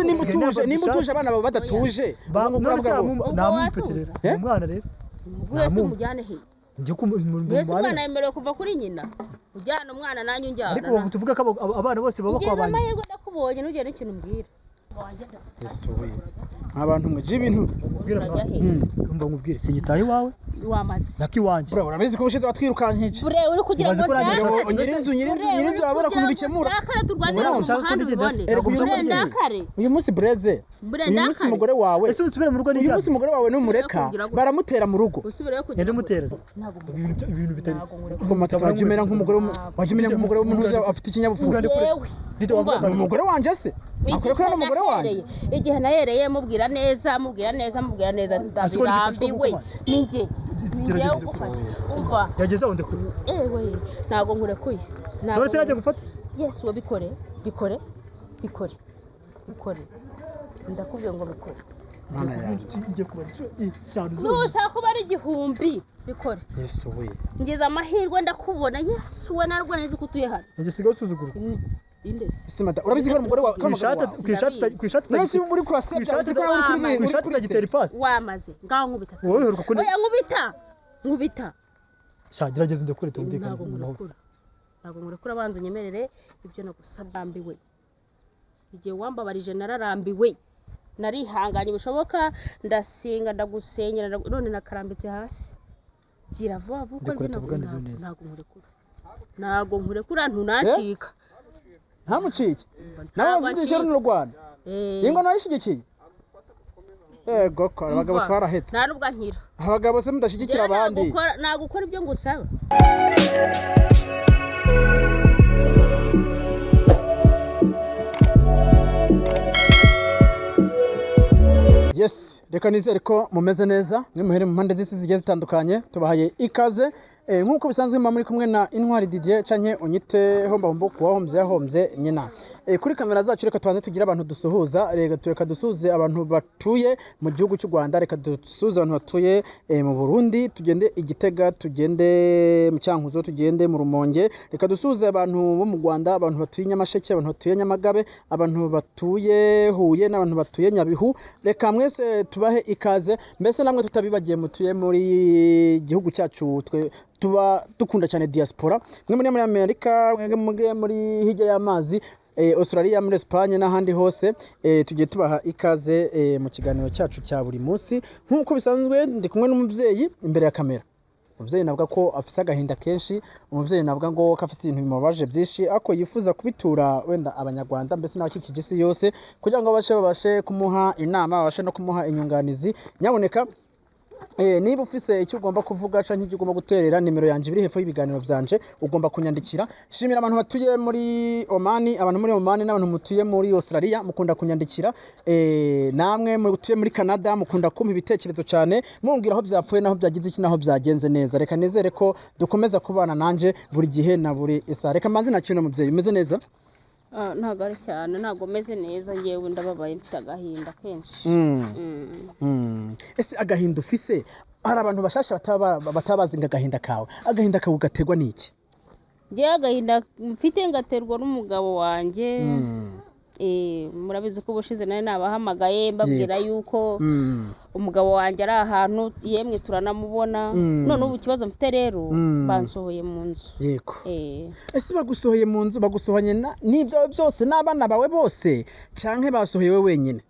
ese nimutuje abana babo badatuje namupeterera umwana rero wese umujyane he nje Yesu umwana yemerewe kuva kuri nyina ujyana umwana nanyu njyana ariko tuvuga ko abana bose baba kwa bana amahirwe ndakubonye nugere ikintu mbwira Yesu we abantu muje ibintu ubwira umva ngubwire sinyitaye wawe wamaze naki wanje bro urabizi ko ushize watwirukankije bure uri kugira ngo nyirinzu abona kuntu bikemura nakare turwanira mu muhanda uyu munsi breze uyu munsi umugore wawe ese usubire mu rugo uyu munsi umugore wawe n'umureka baramutera mu rugo yende mutereza ibintu bitari ko matwajimera nk'umugore w'umuntu afite ikinyabupfura umugore wanje se akoreka n'umugore wanje igihe nayereye mubwira neza ndabirambiwe ninjye umva yageze aho ndekure ewe nago nkurekuye nago tiraje gufata Yesu wabikore bikore ndakubwiye ngo bikore mana yanjye ngiye kuba nushaka kuba ari igihumbi bikore Yesu we ngize amahirwe ndakubona Yesu we narwo neza kutuye hano ngisiga usuzugura Simata urabizi ko umugore wawe kwishati nasi muri kurasebya kwishati tagitera ipasi wamaze ngaho nkubita wowe heruka kone oya nkubita shagerageza ndekure tumvikana ntago ngurekura abanza nyemerere ibyo nagusabambiwe igihe wambabarije nararambiwe narihanganye bishoboka ndasenga ndagusenyera none nakarambitse hasi gira vuba vuba ko ntago nkurekura ntunacika ntamucike nawe uzindije n'u Rwanda ingo nayishigikiye ego ko abagabo twarahetse nta nubwo nkira abagabo se mudashigikira abandi nagukora ibyo ngusaba Yes, reka nizere ko mumeze neza mwimuhere mu mpande z'isi zigiye zitandukanye tubahaye ikaze nkuko bisanzwe muri kumwe na Intwari Didier canke unyite homba kuwahomvye nyina kuri kamera zacu reka tubanze tugira abantu dusuhuza reka dusuhuze abantu batuye mu gihugu cy'u Rwanda reka dusuhuze abantu batuye mu Burundi tugende Igitega tugende mu Cyankuzo tugende mu Rumonge reka dusuhuze abantu bo mu Rwanda abantu batuye Nyamasheke abantu batuye Nyamagabe abantu batuye Huye n'abantu batuye Nyabihu reka mwese tubahe ikaze mbese namwe tutabibagiye mutuye muri gihugu cyacu twe tuba dukunda cyane diaspora mwe muri Amerika mwe muri hirya y'amazi Australia muri Espagne n'ahandi hose tugiye tubaha ikaze mu kiganiro cyacu cya buri munsi nkuko bisanzwe ndi kumwe n'umubyeyi imbere ya kamera umubyeyi navuga ko afise agahinda kenshi umubyeyi navuga ngo kafise ibintu bimubaje byinshi ako yifuza kubitura wenda abanyarwanda mbese n'abakikije isi yose kugira ngo babashe kumuha inama babashe no kumuha inyunganizi nyaboneka niba ufise icyo ugomba kuvuga canke icyo ugomba guterera nimero yanje biri hepfo y'ibiganiro byanje ugomba kunyandikira shimira abantu batuye muri Oman abantu muri Oman n'abantu mutuye muri Australia mukunda kunyandikira namwe mutuye muri Canada mukunda kumpa ibitekerezo cyane mumbwira aho byapfuye naho byagize iki naho byagenze neza reka nezere ko dukomeza kubana nanje buri gihe na buri isa reka manzi nakino mubyeyi umeze neza ntago ari cyane ntago meze neza ngewe ndababaye mfite agahinda kenshi ese agahinda ufise hari abantu bashasha batabazi agahinda kawe agahinda kawe gaterwa n'iki ngewe agahinda mfite ngaterwa n'umugabo wanjye murabizi ko ubushize nawe nabahamagaye mbabwira yuko umugabo wanjye ari ahantu yemwe turanamubona none ubu ikibazo mfite rero bansohoye mu nzu yego ese bagusohoye mu nzu bagusohanye n'ibyawe byose n'abana bawe bose canke basohoye we wenyine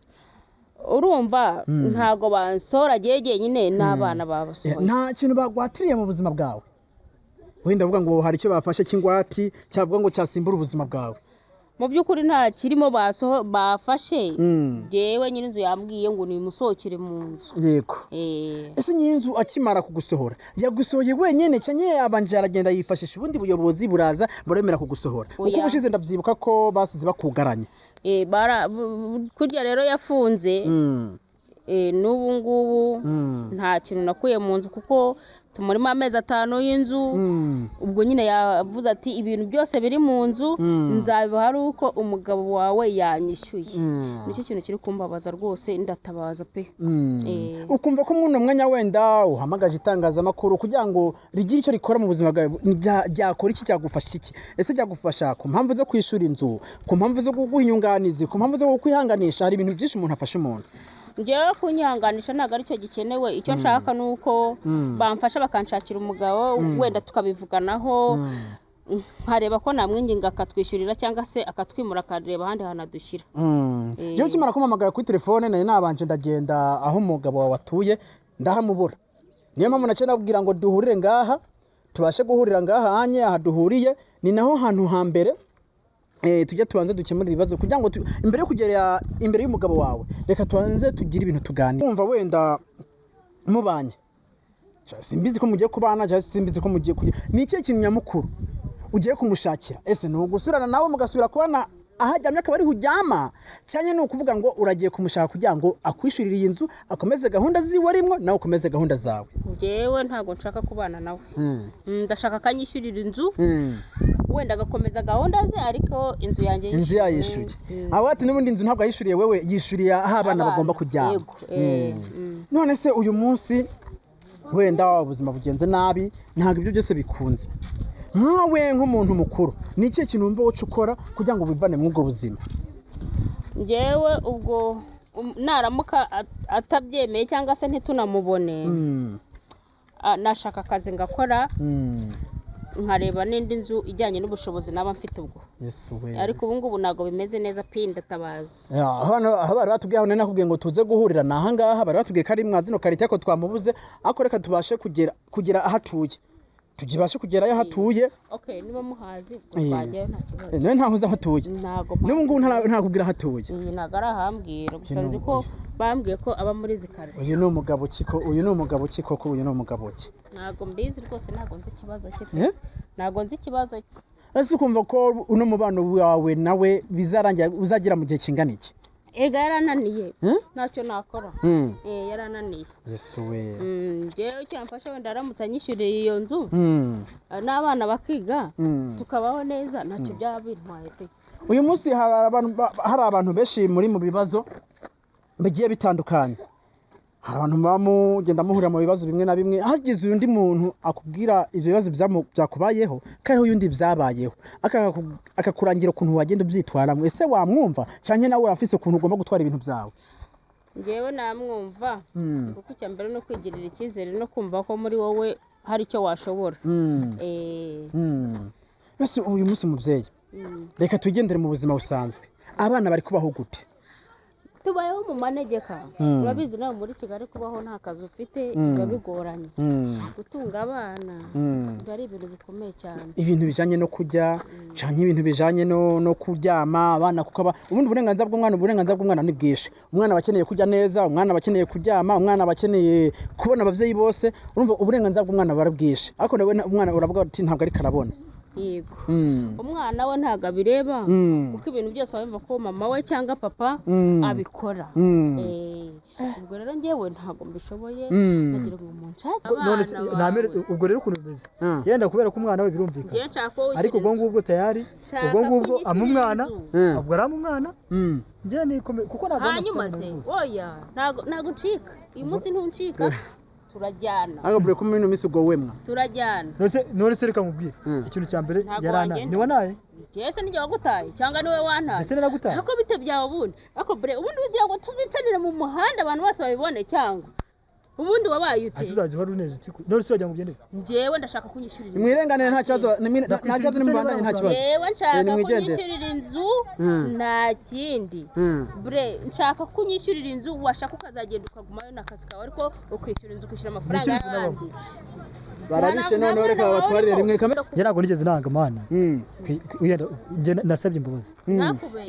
urumva ntago bansora gege nyine n'abana babasohoye nta kintu bagwatiriye mu buzima bwawe wenda vuga ngo hari icyo bafashe kingwati cyavuga ngo cyasimbura ubuzima bwawe mu byukuri nta kirimo bafashe jewe nyine inzu yambwiye ngo ni musohokere mu nzu yego ese nyinzu akimara kugusohora yagusohoye wenyene cyanye abanje aragenda yifashisha ubundi buyobozi buraza buremera kugusohora uko bushize ndabyibuka ko basize bakugaranye kujya rero yafunze n'ubu ngubu nta kintu nakuye mu nzu kuko tumurimo amezi 5 y'inzu ubwo nyine yavuze ati ibintu byose biri mu nzu nzabiba hari uko umugabo wawe yanyishyuye nicyo kintu kiri kumbabaza rwose ndatabaza pe ukumva ko muno mwanya wenda uhamagaje itangazamakuru kugira ngo rigire icyo rikora mu buzima bwawe ryakora iki cyagufasha iki ese cyagufasha ku mpamvu zo kwishura inzu ku mpamvu zo kuguha inyunganizi ku mpamvu zo kwihanganisha hari ibintu byinshi umuntu afasha umuntu njyewe kunyihanganisha ntabwo aricyo gikenewe icyo nshaka ni uko bamfasha bakanshakira umugabo wenda tukabivuganaho nkareba ko namwinginga akatwishyurira cyangwa se akatwimura akareba ahandi hantu adushyira njyewe ukimara kumpamagara kuri telefone nari nabanje ndagenda aho umugabo wawe atuye ndahamubura niyo mpamvu nacyo nabwira ngo duhurire ngaha tubashe guhurira ngaha hanye aha duhuriye ni naho hantu hambere tujya tubanze dukemura ibibazo kugira ngo imbere yo kugera imbere y'umugabo wawe reka tubanze tugire ibintu tuganira umva wenda mubanye simbizi ko mugiye kubana cyangwa simbizi ko mugiye ni iki kintu nyamukuru ugiye kumushakira ese no gusubirana nawe mugasubira kubana ahajyamye akaba ari hujyama cyane no kuvuga ngo uragiye kumushaka kugira ngo akwishurire iyi nzu akomeze gahunda ziwe rimwe nawe ukomeze gahunda zawe njyewe ntago nshaka kubana nawe ndashaka kanyishyurira inzu wenda agakomeza gahunda ze ariko inzu yanjye inzu yayishuye abati n'ubundi inzu ntabwo yishuriye wewe yishuriye aho abana bagomba kujyama none se uyu munsi wenda ubuzima bugenze nabi ntabwo ibyo byose bikunze nkawe nk'umuntu mukuru ni iki kintu wumva wowe ukora kugira ngo wivane muri ubwo buzima njyewe ubwo naramuka atabyemeye cyangwa se ntitunamubone nashaka akazi ngakora nkareba n'indi nzu ijyanye n'ubushobozi naba mfite ubwo ariko ubu ngubu ntabwo bimeze neza pe ndatabaza aho bari batubwiye aho nakubwiye ngo tuze guhurira ni ahangaha bari batubwiye ko ari mwazino karite ko twamubuze ariko reka tubashe kugera aho atuye tugibashe kugerayo aho atuye niba muhazi twajyayo nta kibazo nawe ntaho uzi aho atuye n'ubu ngubu ntakubwira aho atuye ntabwo ari ahambwira gusa nzi ko bambwiye ko aba muri izi karite uyu ni umugabo kiko uyu ni umugabo kiko ko uyu ni umugabo ki ntabwo mbizi rwose ntabwo nzi ikibazo cye ntabwo nzi ikibazo cye ese ukumva ko uno mubano wawe nawe bizarangira uzagira mu gihe kingana iki ega yarananiye ntacyo nakora yarananiye yesu we njyewe cyamfasha wenda aramutse anyishyuriye iyo nzu n'abana bakiga tukabaho neza ntacyo byaba bintwaye pe uyu munsi hari abantu benshi muri mu bibazo bigiye bitandukanye hari abantu mugenda muhurira mu bibazo bimwe na bimwe hagize undi muntu akubwira ibyo bibazo byakubayeho kariho undi byabayeho akakurangira ukuntu wagenda ubyitwaramo ese wamwumva cyane nawe urafise ukuntu ugomba gutwara ibintu byawe njyewe namwumva kuko icya mbere no kwigirira icyizere no kumva ko muri wowe hari icyo washobora ese uyu munsi mubyeyi reka tugendere mu buzima busanzwe abana bari kubaho gute tubayeho mu manegeka urabizi nawe muri Kigali kubaho nta kazi ufite biba bigoranye gutunga abana biba ari ibintu bikomeye cyane ibintu bijanye no kurya cyane ibintu bijanye no kuryama abana kuko ubundi uburenganzira bw'umwana ni bwinshi umwana abakeneye kurya neza umwana abakeneye kuryama umwana abakeneye kubona abavyeyi bose urumva uburenganzira bw'umwana barabwishe ariko nawe umwana uravuga ati ntabwo ari karabona yego umwana we ntabwo abireba kuko ibintu byose abimva ko mama we cyangwa papa abikora ubwo rero njyewe ntabwo mbishoboye nagira ngo munshake ubwo rero ukuntu bimeze yenda kubera ko umwana we birumvikana ariko ubwo ngubwo tayari ubwo ngubwo amumwana ubwo aramumwana njye nikomeye kuko ntabwo hanyuma se oya ntabwo ncika uyu munsi ntuncika turajyana agabure ko mino misi go wemwa turajyana none se reka mubwire ikintu cya mbere yarana ni wanaye Jese nijye wagutaye cyangwa niwe wantaye ese naragutaye ariko bite byawe ubundi ariko bre ubundi ugira ngo tuzicanire mu muhanda abantu bose babibone cyangwa ubundi wabaye ute asizaje wari uneze tiko none se wajya mu byende njyewe ndashaka kunyishyurira mwirenganire nta kibazo nta kibazo nimubandanye nta kibazo njyewe nshaka kunyishyurira inzu nta kindi bre nshaka kunyishyurira inzu washaka ukazagenda ukagumayo nakazi kawe ariko ukwishyura inzu ukishyura amafaranga y'abandi barabishe none reka batwarire rimwe kamera njye ntabwo nigeze nanga mana njye nasabye imbabazi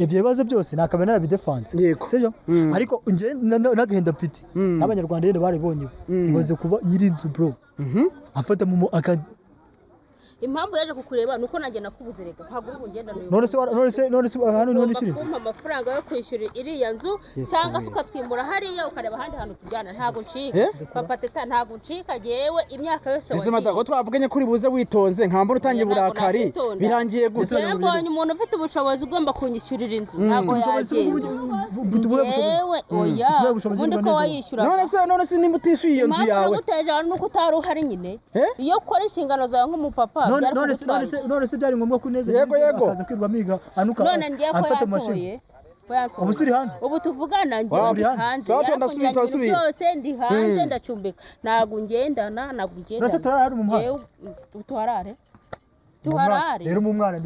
ibyo bibazo byose nakaba narabidefanse sibyo ariko njye nagahenda mfite abanyarwanda yenda baribonye ibaze kuba nyiri inzu bro afata mu impamvu yaje kukureba nuko nanjye nakubuze reka ntabwo uri ngenda none se hano none shirinze kumpa amafaranga yo kwishyura iriya nzu cyangwa se ukatwimura hariya ukareba ahandi hantu tujyana ntabwo ncika papa teta ntabwo ncika jewe imyaka yose ese madako twavuganye kuri buze witonze nkambura utangiye burakari birangiye gute mbonye umuntu ufite ubushobozi ugomba kunyishyurira inzu ntabwo yewe oya ubundi ko wayishyura none se nimba utishyuye iyo nzu yawe naguteje abantu nuko utari uhari nyine iyo ukora inshingano zawe nk'umupapa none se byari ngombwa kunezeza akaza kwirwa miga anuka none ngiye ko yasohoye ubu suri hanze ubu tuvugana ngiye ndi hanze byose ndi hanze ndacumbika ntabwo ngendana ntabwo ngendana nose turarare mu muhanda tuharare rero mu mwana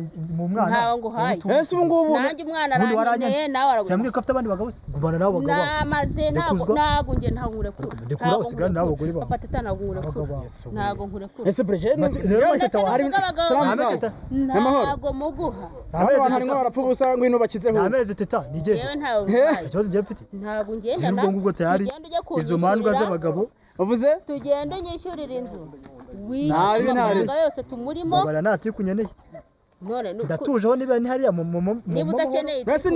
ntabwo hayi ese ubu ngubu nanjye umwana arankeneye nawe arabona sambwe ko afite abandi bagabo se gumana nabo bagabo namaze ntabwo nge ntabwo nkurekura ndekura usigana nabo bagore ba papa teta ntabwo nkurekura ntabwo nkurekura ese Bridget rero teta hari ntabwo muguha abantu harimo barapfa ubusa ngwino bakizeho namereze teta nigende yewe ntabwo ikibazo ngiye mfite ntabwo ngendana ubwo ngubwo tayari izo mandwa z'abagabo uvuze tugende nyishyurira inzu nabi yose tumurimo bara nati kunyeneye none ndatujeho niba ni hariya niba udakeneye mbese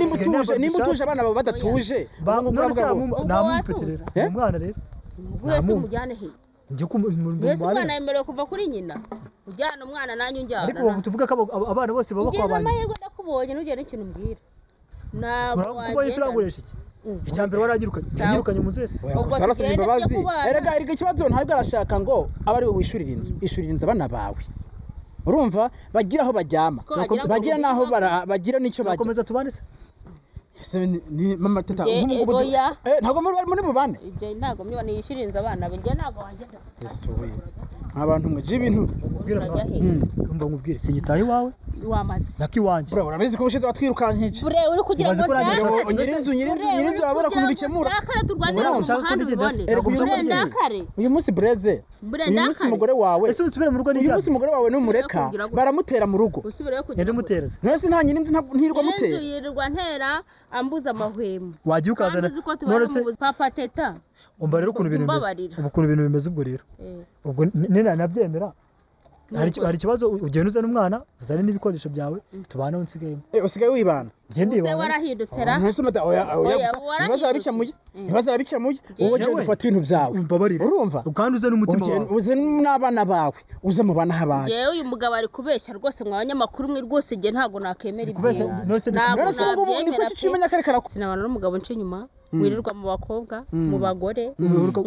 nimba utuje abana babo badatuje namupeterera umwana rero wese umujyane he njye wese umwana yemerewe kuva kuri nyina ujyana umwana nanjye unjyana ariko ubu tuvuga ko abana bose baba kwa bana amahirwe ndakubonye ntugire ikintu mbwira ntabwo kuko yisuranguresha iki icyambere waragirukanye mu nzu wese sarasabye imbabazi erega ikibazo ntabwo arashaka ngo abari we wishurira inzu ishurira inzu abana bawe urumva bagira aho baryama bagira naho bagira nicyo bajya komeza tubane se ni mama teta ntabwo muri bubane ibyo ntabwo mibone yishurira inzu abana bijye ntabwo wagenda abantu mwe ibintu umva nkubwire sinyitaye iwawe wamaze naki wanje bro urabizi ko ubushize watwirukankije bure uri kugira ngo nyirinzu urabona kuntu bikemura ndakare turwanira mu muhanda uyu munsi Breze uyu munsi umugore wawe ese usubire mu rugo uyu munsi umugore wawe n'umureka baramutera mu rugo usubireyo kugira yende mutereza nese nta nyirinzu ntirwa mutera yirirwa ntera ambuza amahwemo wagiye ukazana none se papa teta umva rero ukuntu ibintu bimeze ubwo rero ubwo nina nabyemera hari ikibazo ugenda uzana umwana uzane n'ibikoresho byawe tubana unsigayemo usigaye wibana se warahindutse ra ntese mata ibibazo arabikemuye wowe ugenda ufata ibintu byawe urumva ukandi uze n'umutima wawe uze n'abana bawe uze mu bana habaye jewe uyu mugabo ari kubeshya rwose mwa banyamakuru mwe rwose nge ntago nakemera ibyo ntabwo niko cicimenya karekara sinabana n'umugabo nce nyuma wirirwa mu bakobwa mu bagore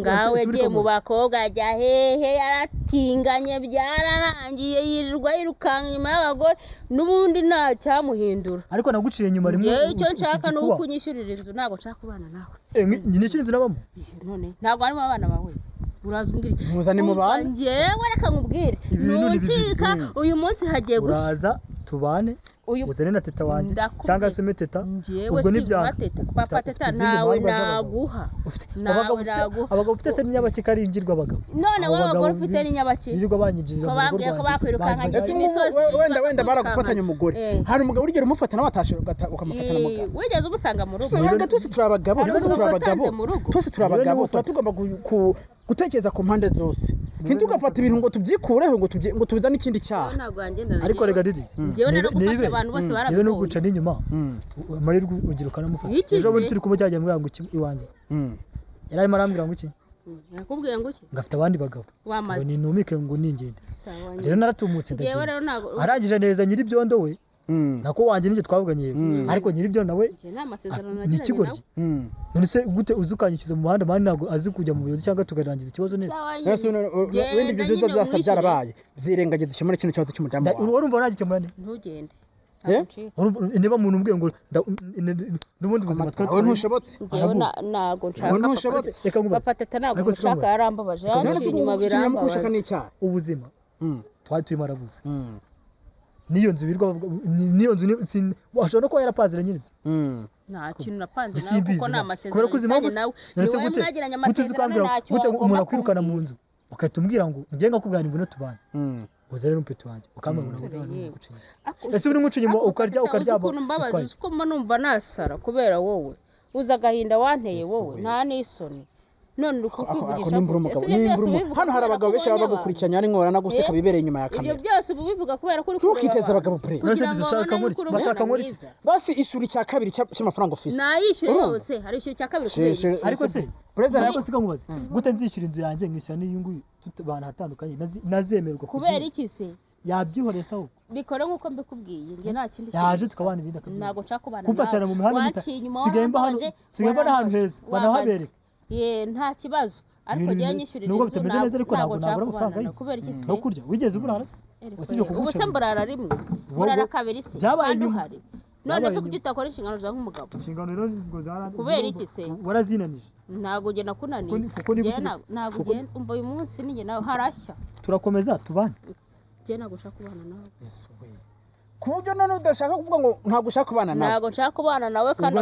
ngawe yagiye mu bakobwa ajya hehe yaratinganye byararangiye yirirwa yirukanka inyuma y'abagore n'ubundi nta cyamuhindura ariko naguciye inyuma rimwe icyo nshaka ni uko unyishyurira inzu ntabwo nshaka kubana nawe nyishyura inzu nabamo none ntabwo harimo abana bawe uraza umbwira muzane mu bana njyewe reka nkubwire nucika uyu munsi hagiye gushya uraza tubane uzane na teta wanjye cyangwa se meteta ubwo nibyaga papa teta nawe naguha abagabo ufite se n'inyabaki karingirwa abagabo none wowe abagore ufite n'inyabaki birirwa banyigirira mu rugo rwanjye bakwirukanka imisozi wenda baragufatanya umugore hari umugabo urigera umufata nawe atashye ukamufatana umugabo wigeze umusanga mu rugo rero twese turi abagabo twese turi abagabo tuba tugomba gutekereza ku mpande zose ntitugafata ibintu ngo tubyikureho ngo tubizane ikindi cyaha ariko rega didi abantu bose nibe no guca n'inyuma amahirwe ugira ukanamufata ejo bundi turi kumwe cyajya mbwira ngo iwanjye yari arimo arambwira ngo iki yakubwiye ngo iki ngafite abandi bagabo ngo ninumike ngo ningende rero naratumutse ndagiye arangije neza nyiri byondo we nako wanjye nige twavuganye ariko nyiri byo nawe ni ikigoryi none se gute uzukanyikiza mu muhanda mani ntabwo azi kujya mu buyobozi cyangwa tugarangiza ikibazo neza wenda ibyo byo byasa byarabaye byirengagiza ikemura kino kibazo cy'umuryango wawe urumva nagikemura ne ntugende niba umuntu umbwiye ngo n'ubundi buzima twawe ntushobotse ntago nshaka reka ngubaze papa teta ntabwo nshaka yarambabaje yaje inyuma birambabaje ubuzima twari turimo arabuze niyo nzu washobora no kuba yarapazira nyine nta kintu napanze nawe kuko ni amasezerano kubera nawe nese gute uzikambira gute umuntu akwirukana mu nzu ukahita umbwira ngo njye nkakubwira ngo tubane uzere n'umpeto wanjye ukambara ngo nabuze abantu gucinya ese uri ngucinya ukaryama uko numva nasara kubera wowe uza agahinda wanteye wowe nta n'isoni none ukukwivugisha hano hari abagabo benshi baba bagukurikiranya ari nkora naguseka bibereye inyuma ya kamera ibyo byose ubu bivuga kubera ko uri ntukiteze abagabo pre bashaka muri iki basi ishuri cya kabiri cy'amafaranga office nayishyure yose hari ishuri cya kabiri kubera ariko se president ariko siga nkubaze gute nzishyura inzu yanjye nkishyura n'iyungu tutubana hatandukanye nazemerwa kubera iki se yabyihoreye sawo bikore nkuko mbikubwiye nge nta kindi yaje tukabana ibindi ntago nshaka kubana kumfatana mu mihanda sigamba n'ahantu heza banahabereka nta kibazo ariko njye nyishyurira nubwo bitameze neza ariko ntabwo nabura amafaranga y'iki no kurya wigeze uburara se usibye kuguca ubuse mburara rimwe burara kabiri se byabaye nyuma none se kuki utakora inshingano zawe nk'umugabo inshingano rero ngo zarara kubera iki se warazinanije ntabwo ugenda kunaniye ntabwo ugenda umva uyu munsi ninjye nawe harashya turakomeza tubane njye ntabwo ushaka kubana nawe ku buryo none udashaka kuvuga ngo ntabwo ushaka kubana nawe ntabwo nshaka kubana nawe kandi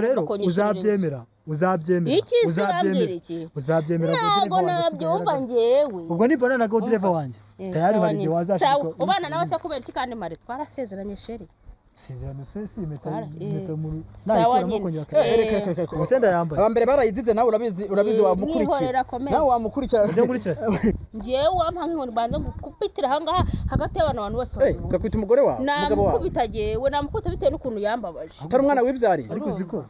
uzabyemera ntabwo nabyumva njyewe ubwo nibona na godreva wanjye tayari hari igihe wazashika ubana nawe se kubera iki kandi mare twarasezeranye sheri sezerano se si meta mu sawa nyine usenda yambaye abambere barayizize nawe urabizi wamukurikira nawe wamukurikira njyewe wampa nk'inkoni banza ngukupitira ahangaha hagati y'abantu bose ugakwita umugore wawe umugabo wawe namukubita jewe namukubita bitewe n'ukuntu yambabaje utari umwana wibyariye ariko uziko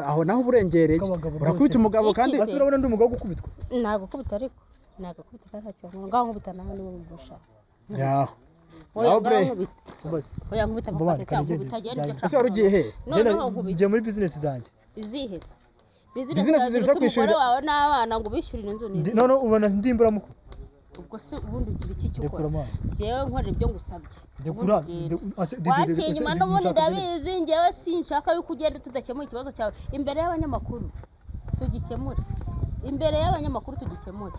aho naho uburengereye urakubita umugabo kandi asubira ubona ndi umugabo gukubitwa nagukubita ariko nagukubita kandi ntacyo ngaho nkubita nawe niwe mugusha yaho oya nkubita ese wari ugiye he ngiye muri business zanjye izihe se business zirusha kwishyurira wawe n'abana ngo bishyurire inzu neza none ubona ndimbura muko ubwo se ubundi ugira iki cyo ukora jewe nkorera ibyo ngusabye ndekura wakinyuma n'ubundi ndabizi njyewe sinshaka yuko ugenda tudakemuye ikibazo cyawe imbere y'abanyamakuru tugikemure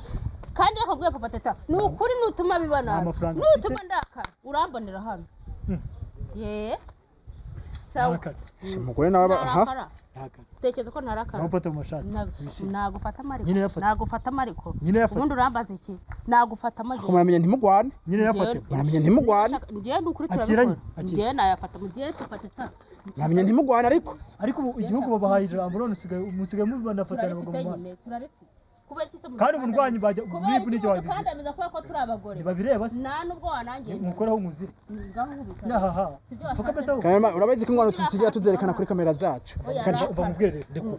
kandi akabwiye papa teta ni ukuri nutuma bibana nutuma ndaka urambonera hano sawa umugore nawe aha tekereza ko ntarakara nagufata mu mashati nagufata amariko ubundi urambaza iki nagufata amazi kumenya ntimugwane nyine yafate kumenya ntimugwane njye n'ukuri turabikora njye nayafata mu gihe tupateta kumenya ntimugwane ariko igihugu babahaye ijambo none musigaye mubanafatana bagomba kandi umurwanyi bajya muri bunije wabizi kandamiza kuba ko turi abagore babireba se nta nubwo wanangiye mukoraho umuzire ngaho ubika nahaha fuka pesa kamera urabazi ko ingwano tujya tuzerekana kuri kamera zacu kandi uva mubwire ndeko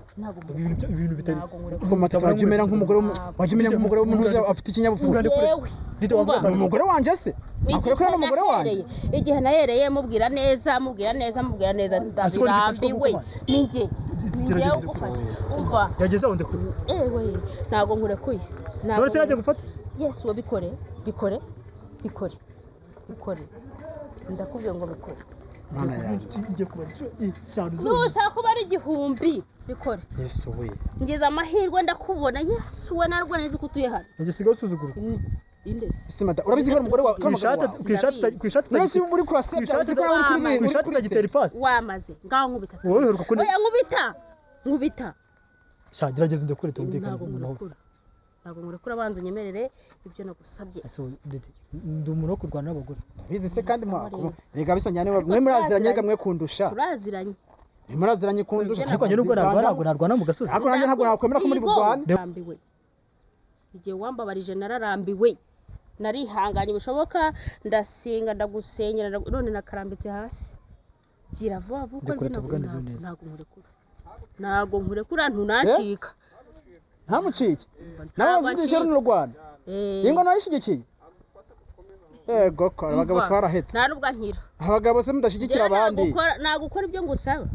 ibintu bitari ko matatu wajumera nk'umugore w'umuntu afite ikinyabupfura ndito wavuga umugore wanje se akore ko n'umugore wanje igihe nayereye mubwira neza ndabirambiwe ninjye umva yageze aho ndekure ntago nkurekuye none sinaje gufata yes we bikore ndakubwiye ngo bikore mana yanjye ngiye kuba nushaka kuba ari igihumbi bikore yesu we ngize amahirwe ndakubona yesu we narwo neza ko utuye hano ngisigaye usuzugura simata urabizi ko umugore wawe kwishati nasi muri kurasebya kwishati tagitera ipasi wamaze ngaho nkubita wowe heruka kune oya nkubita shagerageza ndekure tumvikana ntabwo ngurekura abanza unyemerere ibyo nagusabye ndi umuntu wo kurwana n'abagore bizi se kandi rega bisanyane mwe muraziranye mwe kundusha turaziranye kundusha ariko njye nubwo narwana mu gasozi ariko nanjye ntabwo nakwemera ko muri Rwanda ndarambiwe igihe wambabarije nararambiwe narihanganye bishoboka ndasenga ndagusenyera none nakarambitse hasi gira vuba vuba ko ntabwo nkurekura ntunacika ntamucike nawe uzigije mu Rwanda ingo nayishigikiye ego ko abagabo twarahetse nta nubwo nkira abagabo se mudashigikira abandi nagukora ibyo ngusaba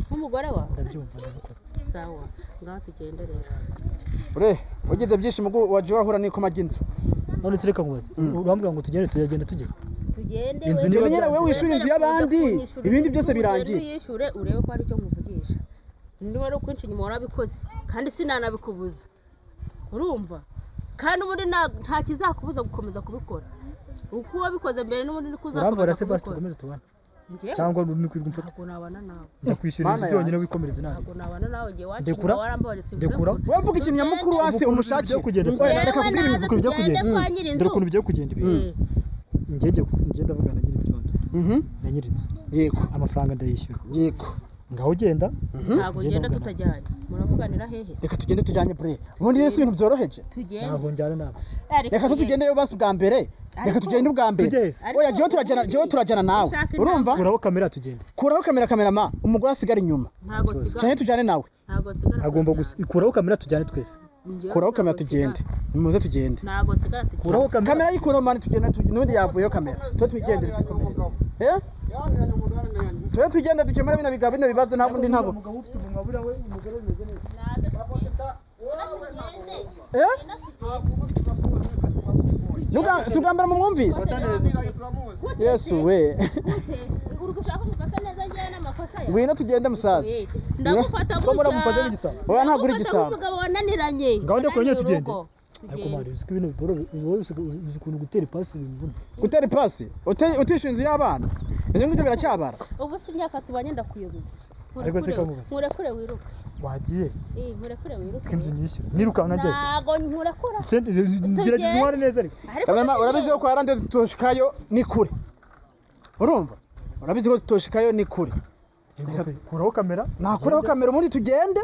nk'umugore wawe ndabyumva ndabikora sawa ngaho tugende rero ugize byishimo waje wahura n'iko majinzu none sireka nkubaze urambwira ngo tugende tujye inzu niba nyine wewe wishura inzu y'abandi ibindi byose birangiye yishure urebe ko ari cyo nkuvugisha ndiwe ro kwinshi nyuma warabikoze kandi sinanabikubuza urumva kandi ubundi nta kizakubuza gukomeza kubikora uko wabikoze mbere n'ubundi nikuzakomeza urambara se basi tukomeze tubana cyangwa nikwirwa mfata ntabwo nabana nawe ndakwishyura inzu byonyine wikomereze nawe ntabwo nabana nawe giye wakira warambare ndekura wavuga ikintu nyamukuru wase umushaki kugenda reka kugira ibintu bikuru byo kugenda dore ukuntu bigiye kugenda ngende ndavuga na nyiri byondo na nyiri inzu yego amafaranga ndayishyura yego ngaho ugenda ntago ngenda tutajyanye muravuganira hehe reka tugende tujyanye bre ubundi yesu ibintu byoroheje tugende ntago njyana nawe reka tugendeyo basi bwa mbere reka tugende ubwa mbere oya jewe turajyana nawe urumva kuraho kamera tugende kuraho kamera ma umugore asigara inyuma ntago sigara cyane tujyane nawe ntago sigara agomba kuraho kamera tujyane twese kuraho kamera tugende nimuze tugende ntago sigara tugende kuraho kamera yikuraho mani tugende nundi yavuyeho kamera twe twigendere tukomereze twe tugende dukemura bino bigabo bino bibazo nta bundi ntago umugabo ufite umwabura we umugore umeze neza si ubwa mbere mumwumvise yesu we ngwino tugende musaza muramufashe n'igisabo oya ntabwo uri igisabo umugabo wananiranye ngaho ndakora tugende ariko mari uzi ko ibintu biporo uzi ukuntu gutera ipasi bimvuna gutera ipasi utisha inzu y'abana ibyo ngibyo biracyabara ubu si imyaka tubanye ndakuyoboye ariko se kamubaza nkurekure wiruka wagiye nkurekure wiruka inzu nyishyura nirukanka ngeze ntago nkurekura ngerageza intware neza ariko urabizi ko harande tutoshikayo ni kure urumva urabizi ko tutoshikayo ni kure kuraho kamera nakuraho kamera ubundi tugende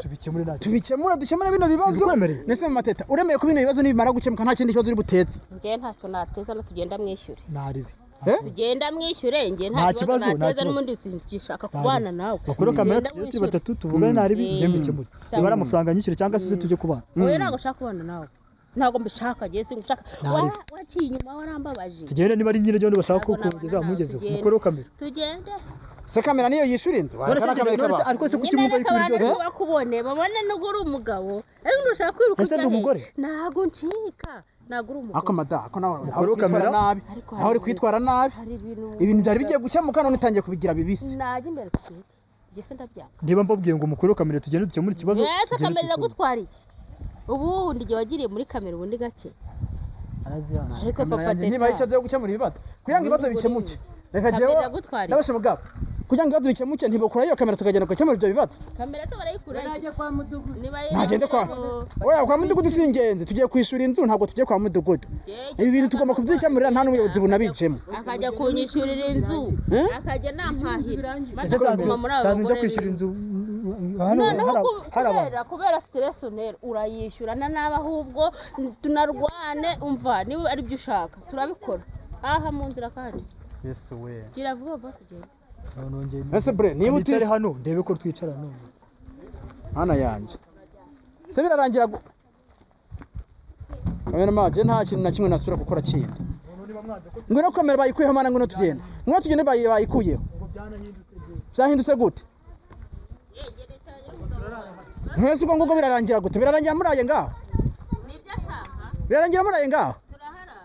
tubikemura dukemura bino bibazo nese mu mateta uremeye ko bino bibazo nibimara gukemuka nta kindi kibazo uri butetse ngiye ntacyo nateza no tugenda mwishyure naribi tugenda mwishyure ngiye nta kibazo nateza n'ubundi sinshaka kubana nawe bakora kamera turi batatu tuvugane naribi ngiye mbikemure ibara amafaranga nyishyure cyangwa se tujye kubana oya ntago shaka kubana nawe ntago mbishaka giye singushaka waciye inyuma warambabaje tugende niba ari nyine byo bashaka ko kugeza mugezeho mukore kamera tugende se kamera niyo yishyura inzu ariko se kuki mwumva ikubiri byose bakubone babone nugo uri umugabo ariko ntushaka kwiruka ese ndi umugore ntago ncika ntago uri umugabo ako mada ako nawe kamera nabi nawe uri kwitwara nabi ibintu byari bigiye gucyamuka none utangiye kubigira bibisi najye imbere tugende gese ndabyaka niba mbabwiye ngo mukore kamera tugende dukemure ikibazo ese kamera iragutwara iki ubundi igihe wagiriye muri kamera ubundi gake ariko papa teta niba icyo byo gukemura ibibazo kugira ngo ibibazo bikemuke reka jewe ndabashe mugabo kugira ngo ibibazo bikemuke ntibakura iyo kamera tukagenda gukemura ibyo bibazo kamera se barayikura najye kwa mudugudu nagende kwa oya kwa mudugudu singenze tugiye kwishura inzu ntabwo tugiye kwa mudugudu ibi bintu tugomba kubyikemurira nta n'ubuyobozi bunabicemo akajya kunyishurira inzu akajya nampahira maze kuguma muri abo cyane kwishyura inzu kubera stress unera urayishyurana naba ahubwo tunarwane umva niba ari byo ushaka turabikora aha mu nzira kandi yesu we gira vuba vuba tugende ese bre niba utari hano ndebe ko twicara none hana yanjye se birarangira kamera maje nta kintu na kimwe nasubira gukora kindi ngwino kamera bayikuyeho mana ngwino tugende bayikuyeho byahindutse gute mwese ubwo ngubwo birarangira gute birarangira muraye ngaho nibyo ashaka birarangira muraye ngaho turahara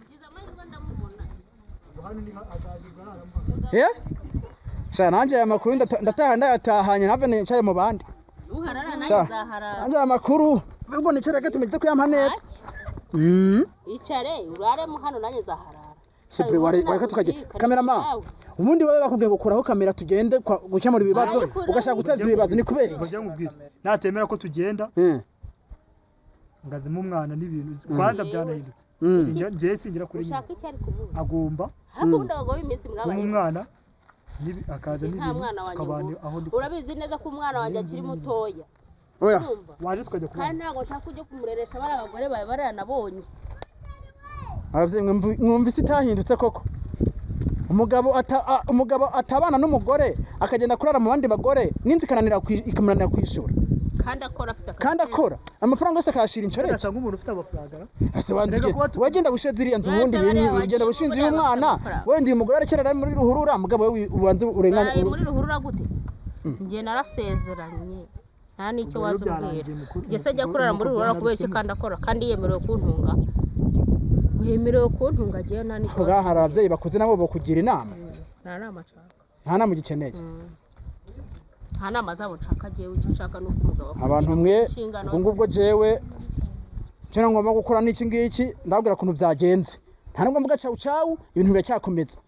ugize amahirwe ndamubona sha nanje aya makuru ndataha ndayatahanye ntave nicaye mu bandi uharara nayo zaharara nanje aya makuru ubwo nicara gate mugite kuyampa neza icare urare mu hano nanjye zaharara sipre wareka tukaje kamerama ubundi wowe bakubwiye ngo kuraho kamera tugende gukemura ibibazo ugashaka guteza ibibazo ni kubera iki bajya ngubwira natemera ko tugenda ngazimo umwana n'ibintu kwanza byanahindutse singira kuri nyine agomba hakunda ngo bimisi mwabaye umwana nibi akaza n'ibintu tukabane aho ndi urabizi neza ko umwana wanjye akiri mutoya oya waje tukajya kubona kandi ntago nshaka kujya kumureresha bari abagore bawe baranabonye abavye mwumvise itahindutse koko umugabo atabana n'umugore akagenda kurara mu bandi bagore n'inzi ikamunanira kwishura kandi akora amafaranga yose akayashira inshoreke cyangwa umuntu ufite amafaranga ese wagenda busheze iriya nzu ubundi ugenda bushinze uyu mwana wenda uyu mugore arekera muri ruhurura mugabo we ubanze urenganya muri ruhurura gutese njye narasezeranye nta nicyo wazubwira ngese ajya kurara muri ruhurura kubera iki kandi akora kandi yemerewe kuntunga wemerewe kuntunga giye nta nicyo hari ababyeyi bakuze nabo bakugira inama nta nama nshaka nta nama ugikeneye nta nama zabo nshaka giye icyo ushaka nuko umugabo abantu mwe ngubwo jewe cyo ngomba gukora n'iki ngiki ndabwira kuntu byagenze nta nubwo mvuga cawu ibintu biracyakomeza